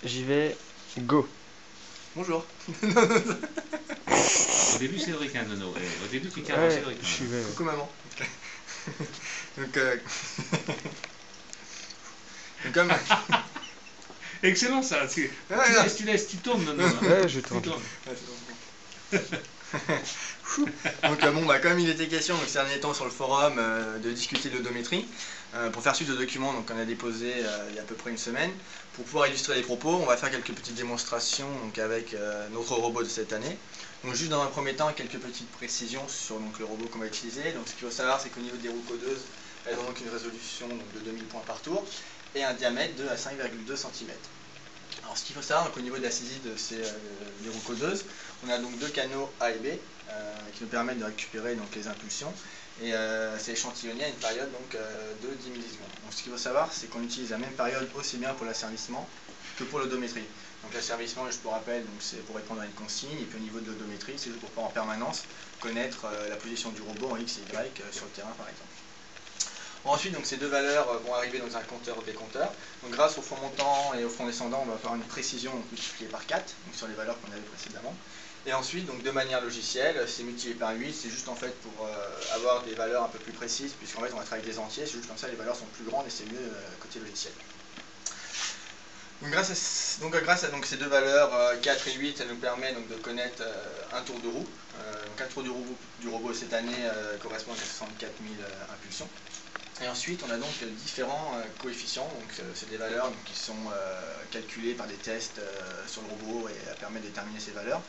J'y vais, go. Bonjour. Au début, Cédric, hein, Nono. Au début, tu carres Ouais, Cédric. je suis Coucou maman. Donc, donc comme... Excellent ça. Tu laisses, tu tournes, Nono. Hein. Ouais, je Tu tourne. tournes. Donc bon, bah, comme il était question donc, ces derniers temps sur le forum de discuter de l'odométrie, pour faire suite au document qu'on a déposé il y a à peu près une semaine, pour pouvoir illustrer les propos, on va faire quelques petites démonstrations donc, avec notre robot de cette année. Donc juste dans un premier temps, quelques petites précisions sur donc, le robot qu'on va utiliser. Donc ce qu'il faut savoir, c'est qu'au niveau des roues codeuses, elles ont donc une résolution donc, de 2000 points par tour et un diamètre de 5,2 cm. Alors ce qu'il faut savoir, donc, au niveau de la saisie de des roues codeuses, on a donc deux canaux A et B qui nous permettent de récupérer donc, les impulsions et c'est échantillonné à une période donc, de 10 millisecondes. Donc ce qu'il faut savoir, c'est qu'on utilise la même période aussi bien pour l'asservissement que pour l'odométrie. Donc l'asservissement, je vous rappelle, c'est pour répondre à une consigne, et puis au niveau de l'odométrie, c'est juste pour pouvoir en permanence connaître la position du robot en X et Y sur le terrain par exemple. Ensuite, donc, ces deux valeurs vont arriver dans un compteur-décompteur. Donc, grâce au fond montant et au fond descendant, on va avoir une précision multipliée par 4 donc, sur les valeurs qu'on avait précédemment. Et ensuite, donc, de manière logicielle, c'est multiplié par 8, c'est juste en fait pour avoir des valeurs un peu plus précises, puisqu'en fait on va travailler avec des entiers, c'est juste comme ça les valeurs sont plus grandes et c'est mieux côté logiciel. Donc, grâce à donc, ces deux valeurs, 4 et 8, ça nous permet donc, de connaître un tour de roue. Donc, un tour du robot cette année correspond à 64 000 impulsions. Et ensuite, on a donc différents coefficients, donc c'est des valeurs donc, qui sont calculées par des tests sur le robot et permettent de déterminer ces valeurs.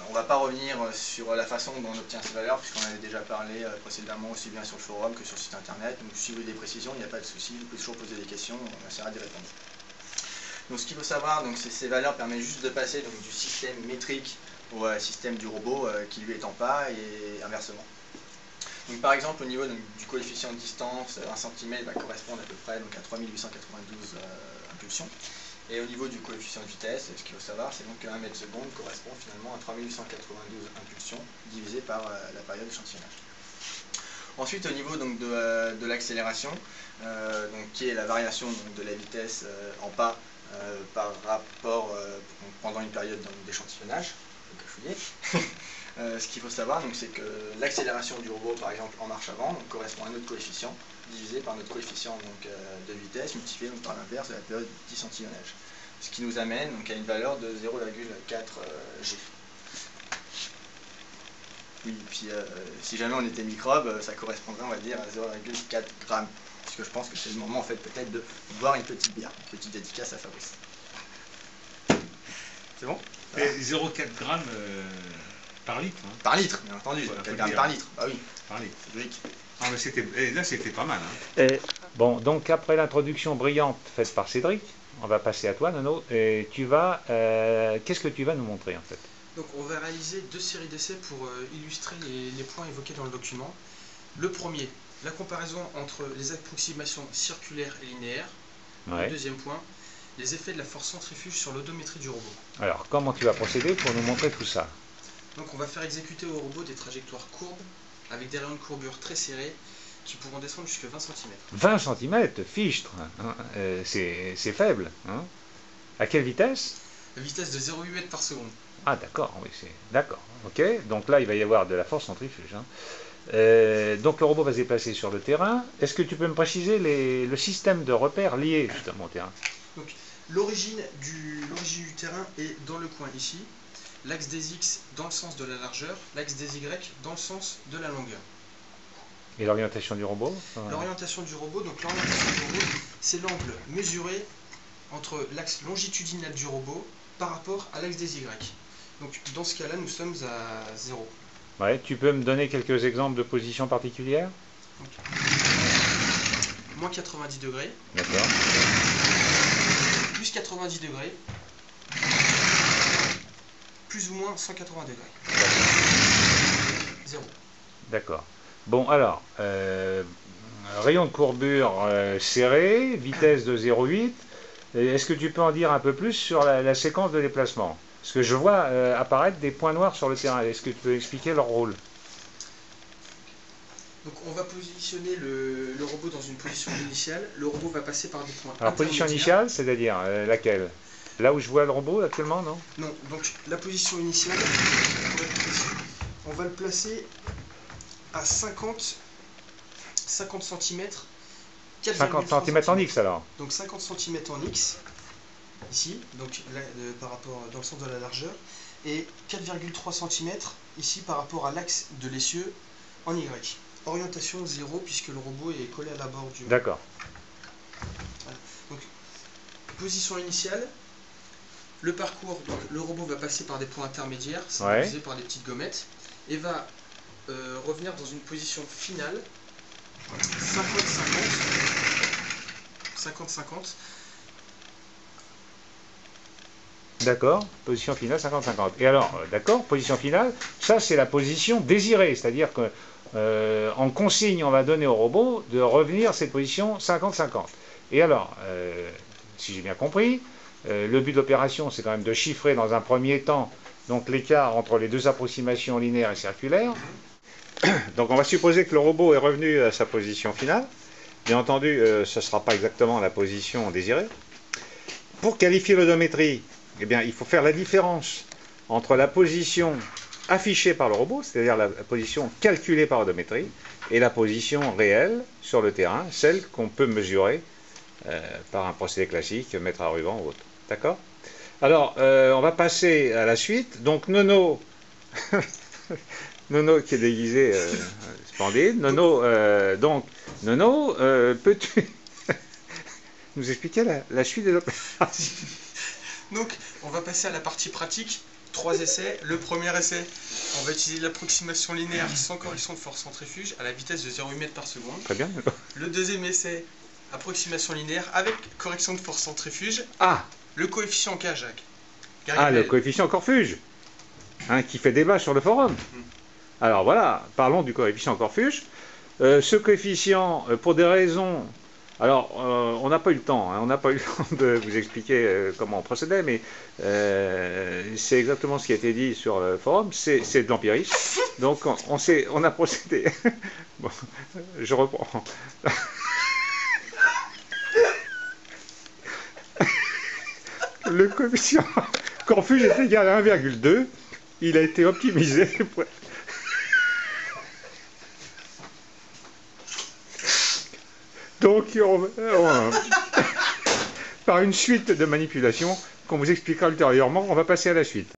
On ne va pas revenir sur la façon dont on obtient ces valeurs, puisqu'on avait déjà parlé précédemment aussi bien sur le forum que sur le site internet. Donc si vous avez des précisions, il n'y a pas de souci, vous pouvez toujours poser des questions, on essaiera d'y répondre. Donc ce qu'il faut savoir, c'est que ces valeurs permettent juste de passer donc, du système métrique au système du robot qui lui est en pas et inversement. Donc, par exemple, au niveau donc, du coefficient de distance, 1 cm va correspondre à peu près donc, à 3892 impulsions. Et au niveau du coefficient de vitesse, ce qu'il faut savoir, c'est donc que 1 mètre seconde correspond finalement à 3892 impulsions divisé par la période d'échantillonnage. Ensuite, au niveau donc, de l'accélération, qui est la variation donc, de la vitesse en pas par rapport pendant une période d'échantillonnage, ce qu'il faut savoir, c'est que l'accélération du robot, par exemple en marche avant, donc, correspond à notre coefficient divisé par notre coefficient donc, de vitesse multiplié donc, par l'inverse de la période d'échantillonnage. Ce qui nous amène donc, à une valeur de 0,4 G. Oui, puis si jamais on était microbe, ça correspondrait, on va dire, à 0,4 grammes. Puisque je pense que c'est le moment, en fait, peut-être de boire une petite bière. Une petite dédicace à Fabrice. C'est bon? 0,4 grammes par litre. Hein. Par litre, bien entendu. Voilà, 4 grammes par litre. Bah oui. Par litre. Logique. Ah, mais là, c'était pas mal. Hein. Bon, donc après l'introduction brillante faite par Cédric, on va passer à toi, Nono. Et tu vas, qu'est-ce que tu vas nous montrer en fait? Donc on va réaliser deux séries d'essais pour illustrer les points évoqués dans le document. Le premier, la comparaison entre les approximations circulaires et linéaires. Ouais. Le deuxième point, les effets de la force centrifuge sur l'odométrie du robot. Alors, comment tu vas procéder pour nous montrer tout ça? Donc on va faire exécuter au robot des trajectoires courbes, avec des rayons de courbure très serrés, qui pourront descendre jusqu'à 20 cm. 20 cm, fichtre, hein, c'est faible. Hein. À quelle vitesse? La vitesse de 0,8 mètres par seconde. Ah d'accord, oui, d'accord. Ok, donc là il va y avoir de la force centrifuge. Hein. Donc le robot va se déplacer sur le terrain. Est-ce que tu peux me préciser le système de repères lié justement au terrain? Donc l'origine du terrain est dans le coin ici, l'axe des X dans le sens de la largeur, l'axe des Y dans le sens de la longueur. Et l'orientation du robot? L'orientation du robot, donc l'orientation du robot, c'est l'angle mesuré entre l'axe longitudinal du robot par rapport à l'axe des Y. Donc dans ce cas-là, nous sommes à 0. Ouais, tu peux me donner quelques exemples de positions particulières? Donc, moins 90 degrés. D'accord. Plus 90 degrés. Plus ou moins 180 degrés. 0. D'accord. Bon, alors, rayon de courbure serré, vitesse de 0,8. Est-ce que tu peux en dire un peu plus sur la séquence de déplacement? Parce que je vois apparaître des points noirs sur le terrain. Est-ce que tu peux expliquer leur rôle? Donc on va positionner le robot dans une position initiale. Le robot va passer par des points Alors, position initiale, c'est-à-dire laquelle? Là où je vois le robot actuellement, non? Non, donc la position initiale, on va le placer à 50 cm, 50 cm en X alors. Donc 50 cm en X, ici, donc là, par rapport dans le sens de la largeur, et 4,3 cm ici par rapport à l'axe de l'essieu en Y. Orientation 0 puisque le robot est collé à la bordure. D'accord. Voilà. Donc, position initiale, le parcours, donc le robot va passer par des points intermédiaires, symbolisés par des petites gommettes, et va revenir dans une position finale, 50-50. D'accord, position finale 50-50. Et alors, d'accord, position finale, ça c'est la position désirée, c'est-à-dire que en consigne, on va donner au robot de revenir à cette position 50-50. Et alors, si j'ai bien compris, le but de l'opération, c'est quand même de chiffrer dans un premier temps donc l'écart entre les deux approximations linéaires et circulaires. Donc on va supposer que le robot est revenu à sa position finale. Bien entendu, ce ne sera pas exactement la position désirée. Pour qualifier l'odométrie, eh bien, il faut faire la différence entre la position affichée par le robot, c'est-à-dire la position calculée par l'odométrie, et la position réelle sur le terrain, celle qu'on peut mesurer par un procédé classique, mètre à ruban ou autre. D'accord? Alors, on va passer à la suite. Donc, Nono, Nono qui est déguisé splendide. Nono, Nono, peux-tu nous expliquer la suite de l'opération? Donc, on va passer à la partie pratique. 3 essais. Le premier essai, on va utiliser l'approximation linéaire sans correction de force centrifuge à la vitesse de 0,8 m par seconde. Très bien. Le deuxième essai, approximation linéaire avec correction de force centrifuge. Ah, le coefficient K, Jacques. le coefficient Corfuge, hein, qui fait débat sur le forum. Alors voilà, parlons du coefficient Corfuge. Ce coefficient, pour des raisons... Alors, on n'a pas eu le temps, hein, on n'a pas eu le temps de vous expliquer comment on procédait, mais c'est exactement ce qui a été dit sur le forum, c'est de l'empirisme. Donc, on a procédé. Bon, je reprends. Le coefficient Corfuge est égal à 1,2. Il a été optimisé pour... Donc, par une suite de manipulations qu'on vous expliquera ultérieurement, on va passer à la suite.